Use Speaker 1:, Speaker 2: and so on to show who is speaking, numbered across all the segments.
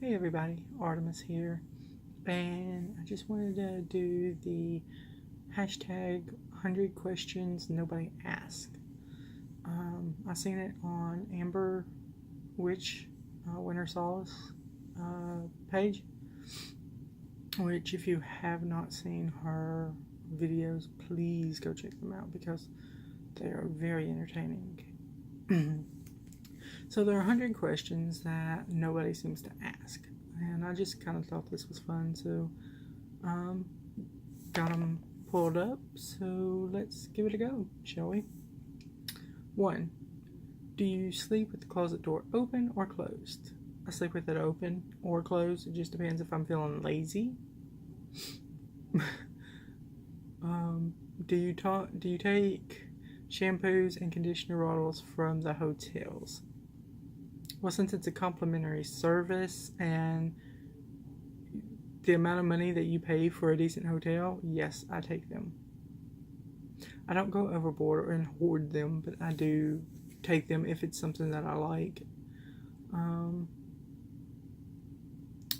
Speaker 1: Hey everybody, Artemis here, and I just wanted to do the hashtag 100 questions nobody asked. I seen it on Amber Witch Winter Solace page, which if you have not seen her videos, please go check them out because they are very entertaining. So there are 100 questions that nobody seems to ask, and I just kind of thought this was fun, so got them pulled up, so let's give it a go, shall we? 1. Do you sleep with the closet door open or closed? I sleep with it open or closed. It just depends if I'm feeling lazy. Do you take shampoos and conditioner bottles from the hotels? Well, since it's a complimentary service and the amount of money that you pay for a decent hotel, yes, I take them. I don't go overboard and hoard them, but I do take them if it's something that I like.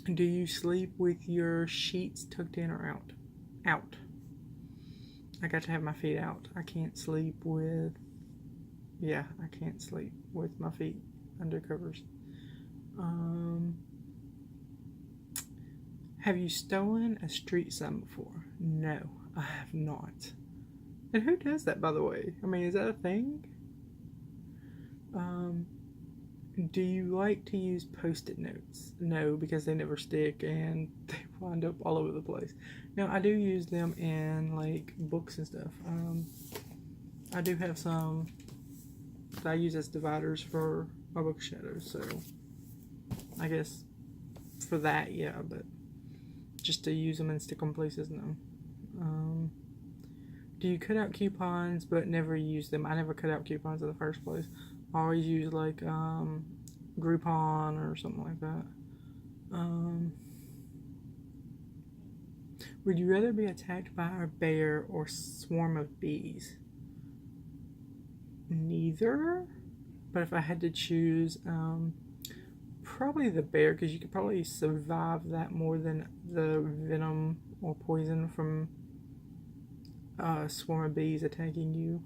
Speaker 1: Do you sleep with your sheets tucked in or out? Out. I got to have my feet out. I can't sleep with my feet under covers. Have you stolen a street sign before? No, I have not. And who does that, by the way? I mean, is that a thing? Do you like to use Post-it notes? No, because they never stick and they wind up all over the place. Now, I do use them in like books and stuff. I do have some that I use as dividers for my book shadows, so I guess for that, yeah, but just to use them and stick them places, no. Do you cut out coupons but never use them? I never cut out coupons in the first place. I always use like Groupon or something like that. Would you rather be attacked by a bear or swarm of bees? Neither. But if I had to choose, probably the bear, because you could probably survive that more than the venom or poison from a swarm of bees attacking you.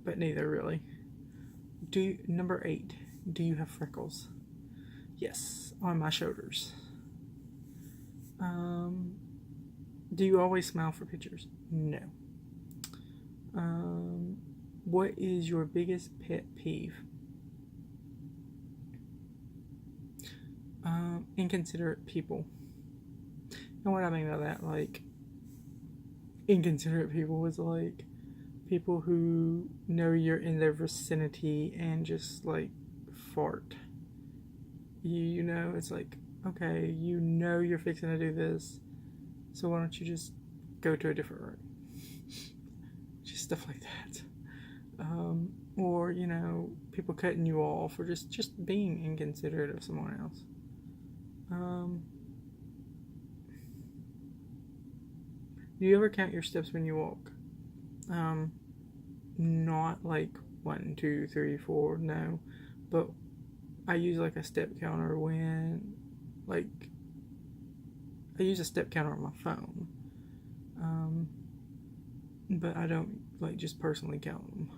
Speaker 1: But neither really. Number 8. Do you have freckles? Yes, on my shoulders. Do you always smile for pictures? No. What is your biggest pet peeve? Inconsiderate people. And what I mean by that, like, inconsiderate people is like people who know you're in their vicinity and just like fart. You know, it's like, okay, you know you're fixing to do this, so why don't you just go to a different room? Just stuff like that. Or, you know, people cutting you off or just being inconsiderate of someone else. Do you ever count your steps when you walk? Not like 1, 2, 3, 4, no. But I use like a step counter when, like, I use a step counter on my phone. But I don't like just personally count them.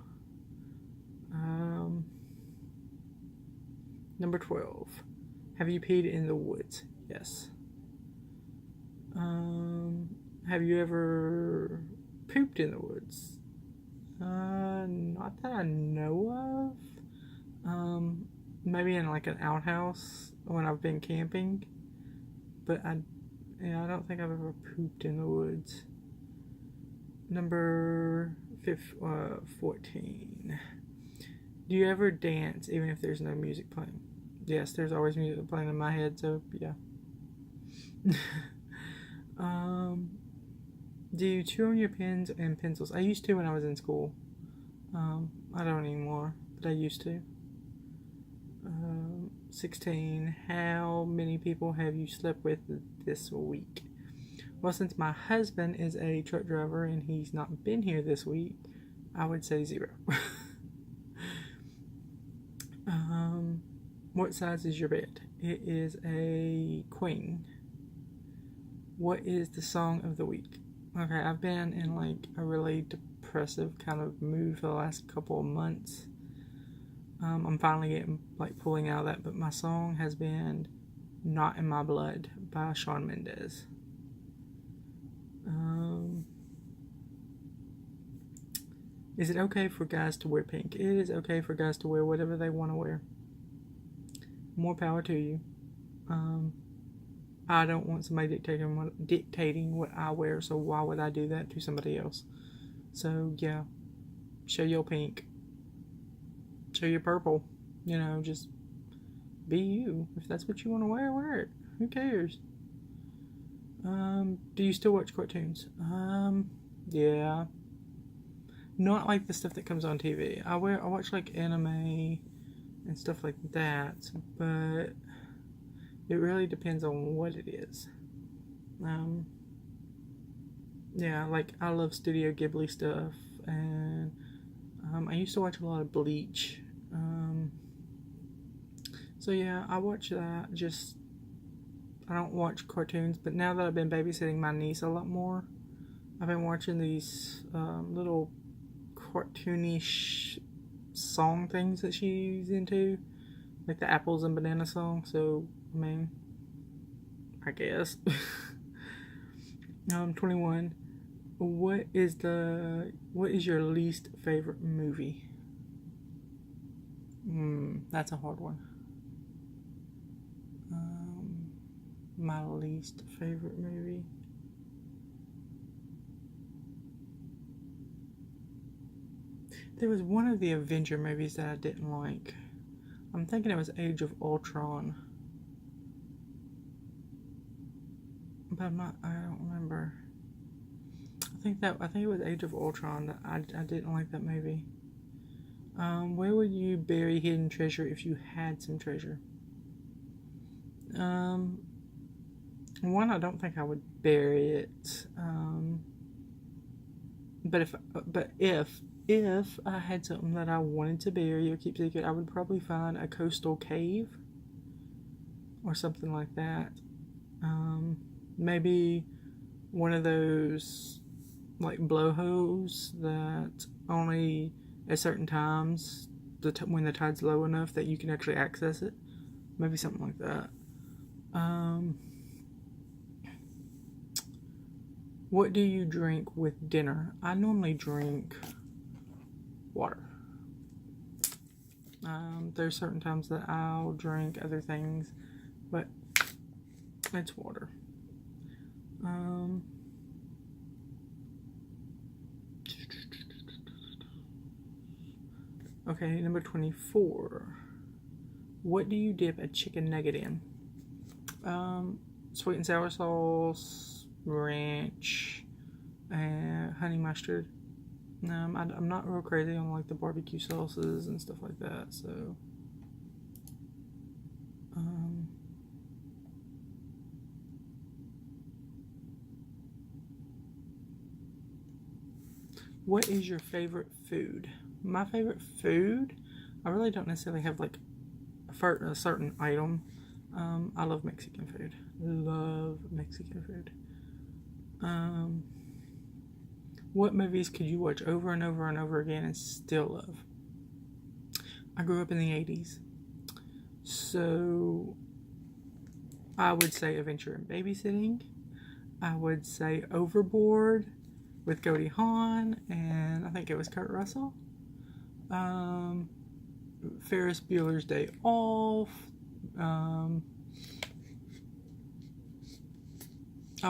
Speaker 1: Number 12. Have you peed in the woods? Yes. Have you ever pooped in the woods? Not that I know of. Maybe in like an outhouse when I've been camping. But I don't think I've ever pooped in the woods. Number 14. Do you ever dance even if there's no music playing? Yes, there's always music playing in my head, so yeah. Do you chew on your pens and pencils? I used to when I was in school. I don't anymore, but I used to. 16. How many people have you slept with this week? Well, since my husband is a truck driver and he's not been here this week, I would say 0. What size is your bed? It is a queen. What is the song of the week? Okay, I've been in like a really depressive kind of mood for the last couple of months. I'm finally getting like pulling out of that, but my song has been "Not in My Blood" by Shawn Mendes. Is it okay for guys to wear pink? It is okay for guys to wear whatever they want to wear. More power to you. I don't want somebody dictating what I wear, so why would I do that to somebody else? So yeah, show your pink, show your purple. You know, just be you. If that's what you want to wear, wear it. Who cares? Do you still watch cartoons? Yeah. Not like the stuff that comes on TV. I watch like anime and stuff like that, but it really depends on what it is. Yeah, like I love Studio Ghibli stuff, and I used to watch a lot of Bleach. So yeah, I watch that. I don't watch cartoons, but now that I've been babysitting my niece a lot more, I've been watching these little cartoonish song things that she's into, like the apples and banana song. So I mean, I guess. 21. What is your least favorite movie? That's a hard one. My least favorite movie. There was one of the Avenger movies that I didn't like. I'm thinking it was Age of Ultron. But I don't remember. I think it was Age of Ultron that I didn't like that movie. Where would you bury hidden treasure if you had some treasure? One, I don't think I would bury it. But if I had something that I wanted to bury or keep secret, I would probably find a coastal cave or something like that. Maybe one of those like blowholes that only at certain times, when the tide's low enough that you can actually access it. Maybe something like that. What do you drink with dinner? I normally drink water. There's certain times that I'll drink other things, but it's water. Okay, number 24. What do you dip a chicken nugget in? Sweet and sour sauce, ranch, and honey mustard. I'm not real crazy on like the barbecue sauces and stuff like that, so what is your favorite food? My favorite food, I really don't necessarily have like a certain item. I love Mexican food. Love Mexican food. What movies could you watch over and over and over again and still love? I grew up in the 80s. So I would say Adventure in Babysitting. I would say Overboard with Goldie Hawn and I think it was Kurt Russell. Ferris Bueller's Day Off. I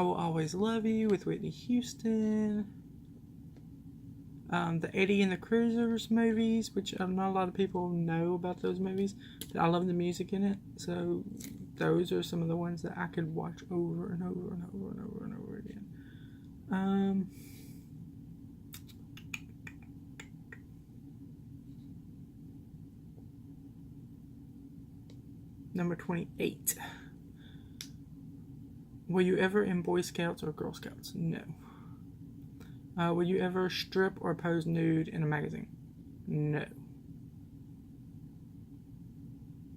Speaker 1: Will Always Love You with Whitney Houston. The Eddie and the Cruisers movies, which not a lot of people know about those movies, but I love the music in it. So those are some of the ones that I could watch over and over and over and over and over again. Number 28. Were you ever in Boy Scouts or Girl Scouts? No. Will you ever strip or pose nude in a magazine? No.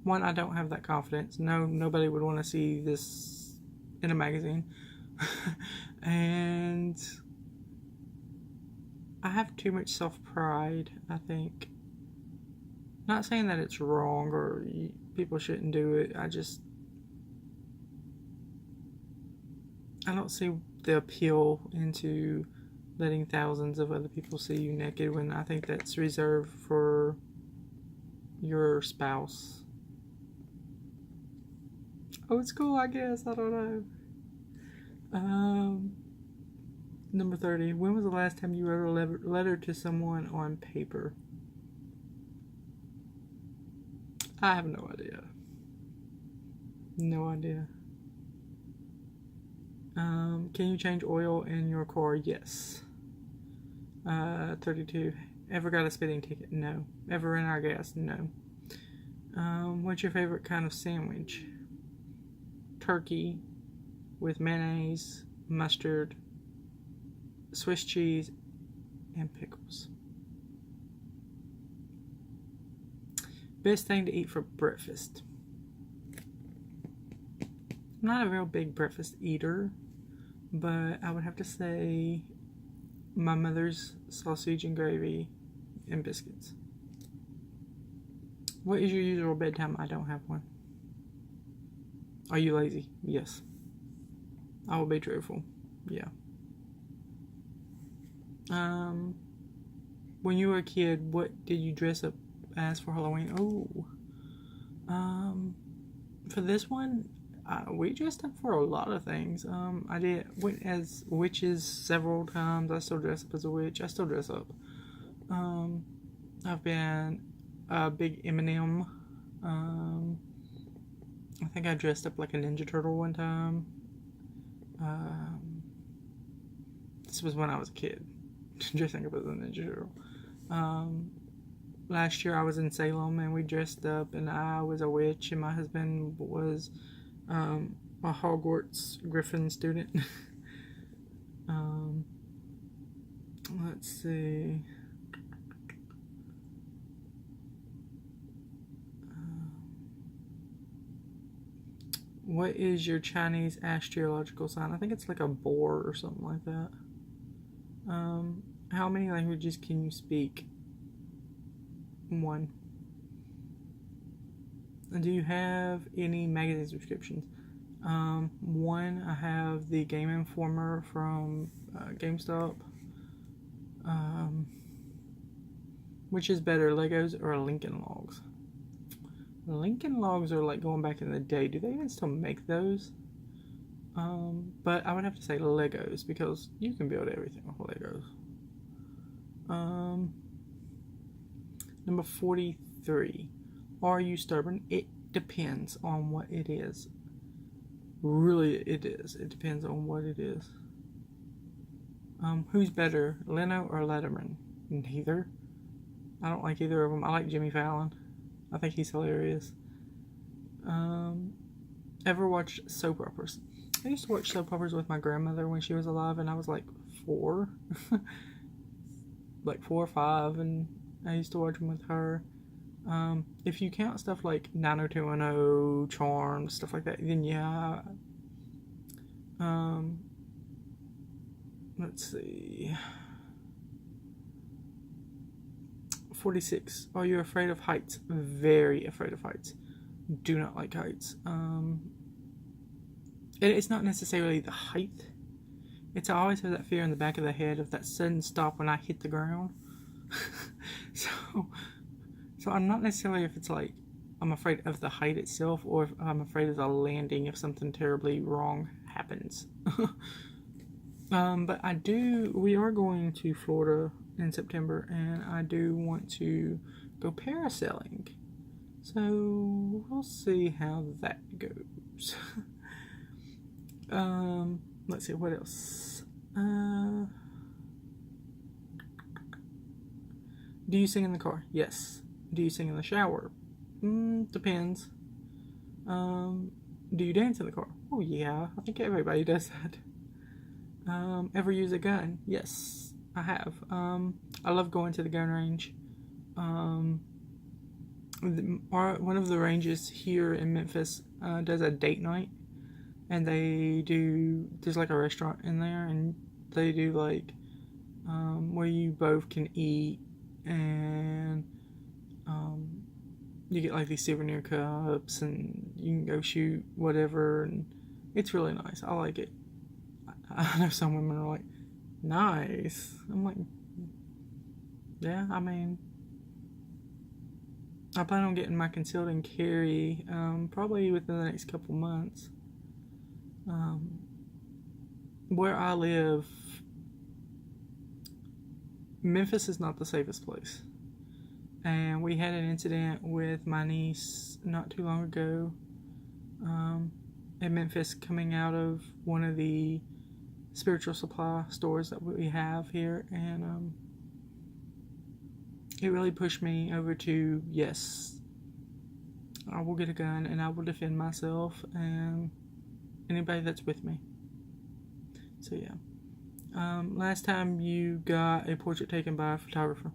Speaker 1: One, I don't have that confidence. No, nobody would want to see this in a magazine. And I have too much self-pride, I think. Not saying that it's wrong or people shouldn't do it. I don't see the appeal into letting thousands of other people see you naked when I think that's reserved for your spouse. Oh, it's cool, I guess. I don't know. Number 30. When was the last time you wrote a letter to someone on paper? I have no idea. No idea. Can you change oil in your car? Yes. 32. Ever got a speeding ticket? No. Ever ran out of gas? No. What's your favorite kind of sandwich? Turkey with mayonnaise, mustard, Swiss cheese, and pickles. Best thing to eat for breakfast. I'm not a real big breakfast eater, but I would have to say my mother's sausage and gravy and biscuits. What is your usual bedtime? I don't have one. Are you lazy? Yes. I will be truthful. Yeah. When you were a kid, what did you dress up as for Halloween? For this one, we dressed up for a lot of things. I went as witches several times. I still dress up as a witch. I still dress up. I've been a big Eminem. I think I dressed up like a Ninja Turtle one time. This was when I was a kid, dressing up as a Ninja Turtle. Last year I was in Salem and we dressed up, and I was a witch, and my husband was a Hogwarts Griffin student. Let's see. What is your Chinese astrological sign? I think it's like a boar or something like that. How many languages can you speak? 1. Do you have any magazine subscriptions? 1, I have the Game Informer from GameStop. Which is better, Legos or Lincoln Logs? Lincoln Logs are like going back in the day. Do they even still make those? But I would have to say Legos, because you can build everything with Legos. Number 43. Are you stubborn? It depends on what it is. Really, it is. It depends on what it is. Who's better, Leno or Letterman? Neither. I don't like either of them. I like Jimmy Fallon. I think he's hilarious. Ever watched soap operas? I used to watch soap operas with my grandmother when she was alive, and I was like 4. Like 4 or 5, and I used to watch them with her. If you count stuff like 90210, Charmed, stuff like that, then yeah. Let's see. 46. Are you afraid of heights? Very afraid of heights. Do not like heights. It's not necessarily the height. It's I always have that fear in the back of the head of that sudden stop when I hit the ground. So I'm not necessarily if it's like I'm afraid of the height itself, or if I'm afraid of the landing if something terribly wrong happens. But we are going to Florida in September, and I do want to go parasailing. So we'll see how that goes. Let's see, what else? Do you sing in the car? Yes. Do you sing in the shower? Depends. Do you dance in the car? Oh yeah, I think everybody does that. Ever use a gun? Yes, I have. I love going to the gun range. one of the ranges here in Memphis does a date night, and there's like a restaurant in there, and they do like where you both can eat, and you get like these souvenir cups, and you can go shoot whatever, and it's really nice. I like it. I know some women are like, nice. I'm like, yeah, I mean, I plan on getting my concealed and carry probably within the next couple months. Where I live, Memphis is not the safest place. And we had an incident with my niece not too long ago in Memphis, coming out of one of the spiritual supply stores that we have here. And it really pushed me over to, yes, I will get a gun and I will defend myself and anybody that's with me. So yeah. Last time you got a portrait taken by a photographer?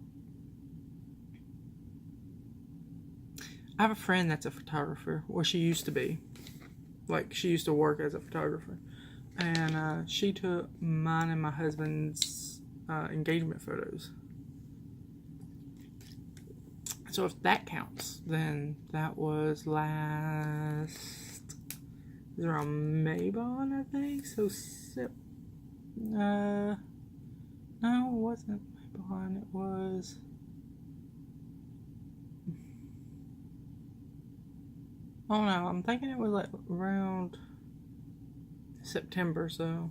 Speaker 1: I have a friend that's a photographer, or she used to be. Like, she used to work as a photographer. And she took mine and my husband's engagement photos. So if that counts, then that was around Maybon, I think. So no, it wasn't Maybon. It was. Oh no, I'm thinking it was like around September. So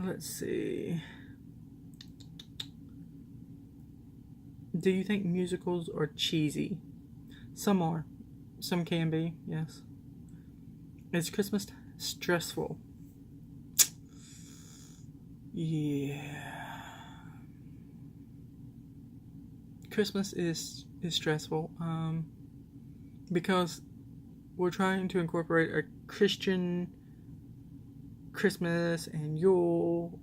Speaker 1: let's see. Do you think musicals are cheesy? Some are. Some can be, yes. Is Christmas stressful? Yeah. Christmas is stressful. Because we're trying to incorporate a Christian Christmas and Yule,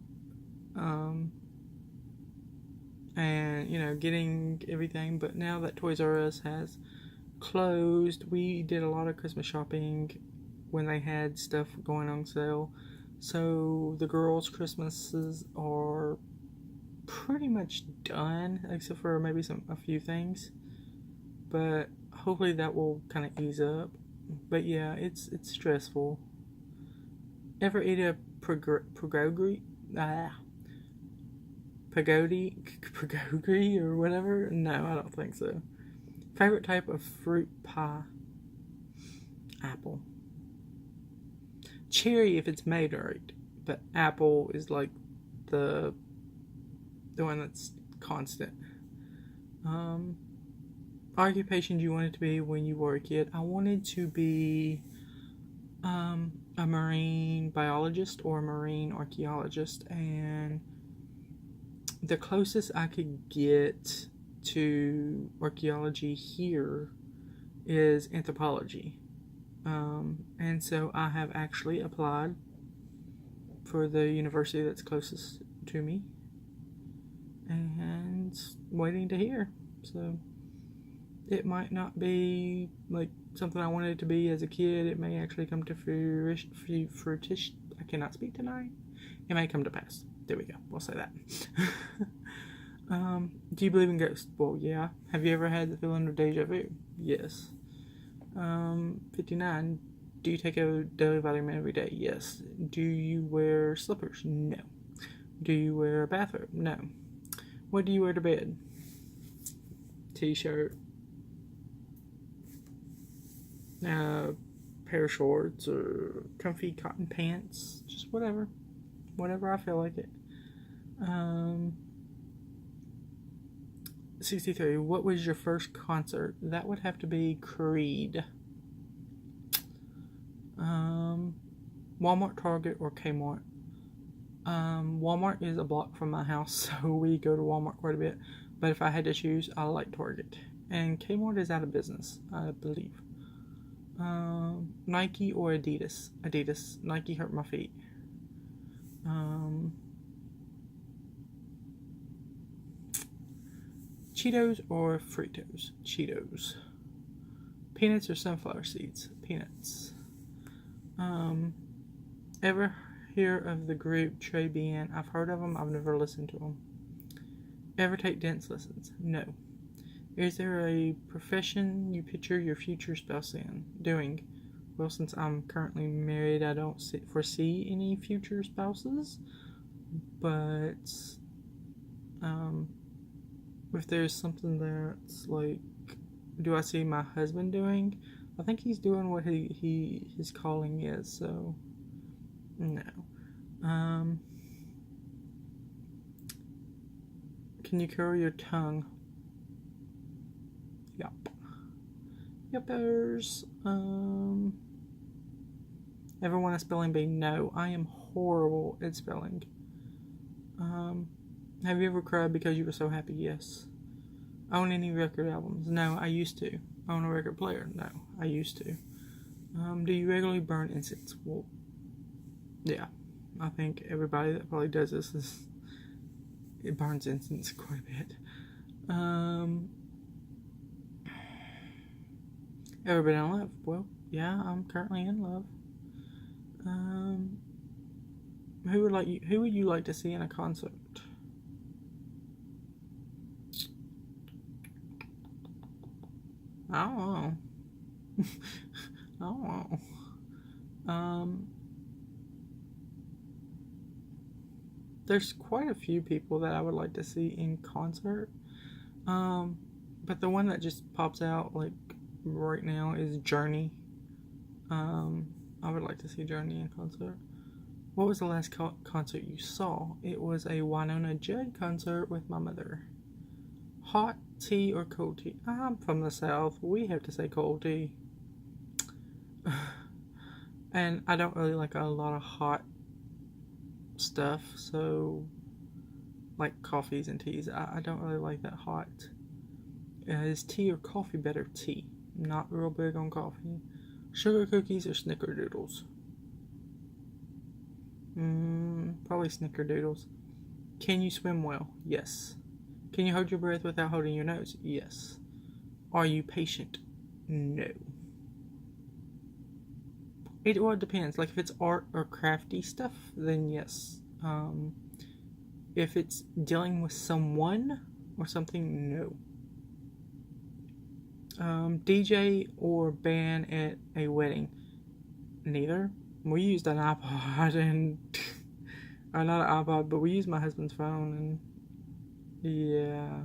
Speaker 1: and getting everything. But now that Toys R Us has closed, we did a lot of Christmas shopping when they had stuff going on sale. So the girls' Christmases are pretty much done, except for maybe a few things. But hopefully that will kind of ease up. But yeah, it's stressful. Ever eat a pagodi or whatever? No, I don't think so. Favorite type of fruit pie? Apple. Cherry if it's made right, but apple is like the one that's constant. Occupation you wanted to be when you were a kid? I wanted to be a marine biologist or a marine archaeologist, and the closest I could get to archaeology here is anthropology. And so I have actually applied for the university that's closest to me and waiting to hear. So it might not be like something I wanted it to be as a kid. It may actually come to fruition. I cannot speak tonight. It may come to pass. There we go. We'll say that. Do you believe in ghosts? Well, yeah. Have you ever had the feeling of deja vu? Yes. 59. Do you take a daily vitamin every day? Yes. Do you wear slippers? No. Do you wear a bathrobe? No. What do you wear to bed? T-shirt. Pair of shorts or comfy cotton pants. Just whatever. Whatever I feel like it. 63. What was your first concert? That would have to be Creed. Walmart, Target, or Kmart? Walmart is a block from my house, so we go to Walmart quite a bit. But if I had to choose, I like Target. And Kmart is out of business, I believe. Nike or Adidas? Adidas. Nike hurt my feet. Cheetos or Fritos? Cheetos. Peanuts or sunflower seeds? Peanuts. Ever hear of the group Trey Bien? I've heard of them. I've never listened to them. Ever take dance lessons? No. Is there a profession you picture your future spouse in doing? Well, since I'm currently married, I don't foresee any future spouses. But if there's something that's like, do I see my husband doing? I think he's doing what his calling is. So no. Can you curl your tongue? Yup. Yuppers. Ever want a spelling bee? No. I am horrible at spelling. Have you ever cried because you were so happy? Yes. Own any record albums? No, I used to. Own a record player? No, I used to. Do you regularly burn incense? Well, yeah. I think everybody that probably does this it burns incense quite a bit. Ever been in love? Well, yeah, I'm currently in love. Who would you like to see in a concert? I don't know. I don't know. There's quite a few people that I would like to see in concert. But the one that just pops out like right now is Journey. I would like to see Journey in concert. What was the last concert you saw? It was a Winona Judd concert with my mother. Hot tea or cold tea? I'm from the South. We have to say cold tea. And I don't really like a lot of hot stuff, so like coffees and teas. I don't really like that hot. Is tea or coffee better? Tea. Not real big on coffee. Sugar cookies or snickerdoodles? Probably snickerdoodles. Can you swim well? Yes. Can you hold your breath without holding your nose? Yes. Are you patient? No. It depends. Like if it's art or crafty stuff, then yes. If it's dealing with someone or something, no. DJ or band at a wedding? Neither. We used an iPod and not an iPod, but we used my husband's phone and yeah.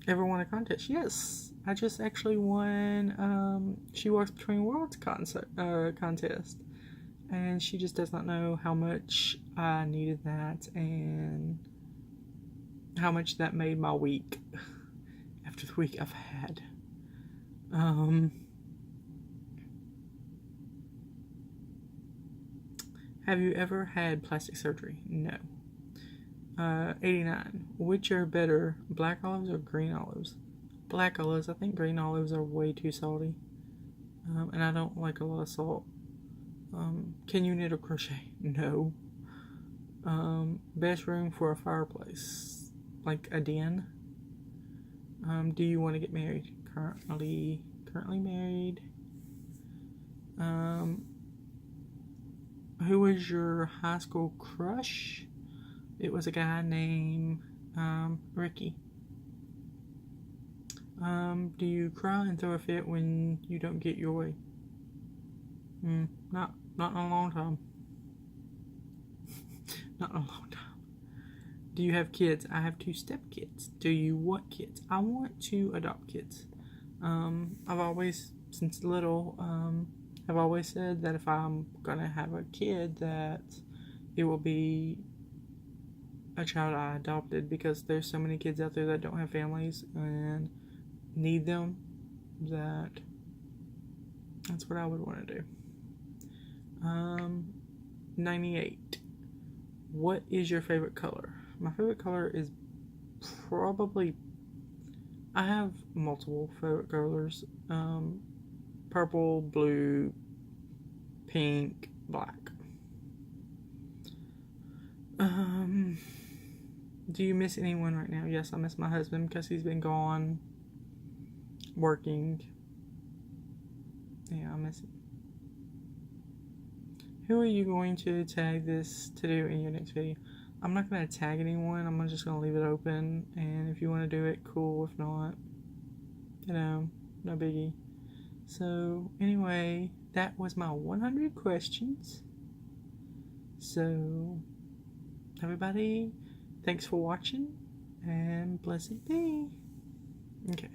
Speaker 1: Ever won a contest? Yes. I just actually won She Walks Between Worlds contest. And she just does not know how much I needed that and how much that made my week after the week I've had. Have you ever had plastic surgery? No. 89. Which are better, black olives or green olives? Black olives. I think green olives are way too salty. And I don't like a lot of salt. Can you knit or crochet? No. Best room for a fireplace? Like a den? Do you want to get married? Currently married. Who was your high school crush? It was a guy named Ricky. Do you cry and throw a fit when you don't get your way? Not in a long time. Not in a long time. Do you have kids? I have 2 stepkids. Do you want kids? I want to adopt kids. I've always, since little, I've always said that if I'm gonna have a kid, that it will be a child I adopted, because there's so many kids out there that don't have families and need them, that's what I would want to do. 98. What is your favorite color? My favorite color is probably, I have multiple favorite colors. Purple, blue, pink, black. Do you miss anyone right now? Yes, I miss my husband because he's been gone working. Yeah, I miss him. Who are you going to tag this to do in your next video? I'm not going to tag anyone. I'm just going to leave it open. And if you want to do it, cool. If not, you know, no biggie. So, anyway, that was my 100 questions. So, everybody, thanks for watching. And blessed be. Okay.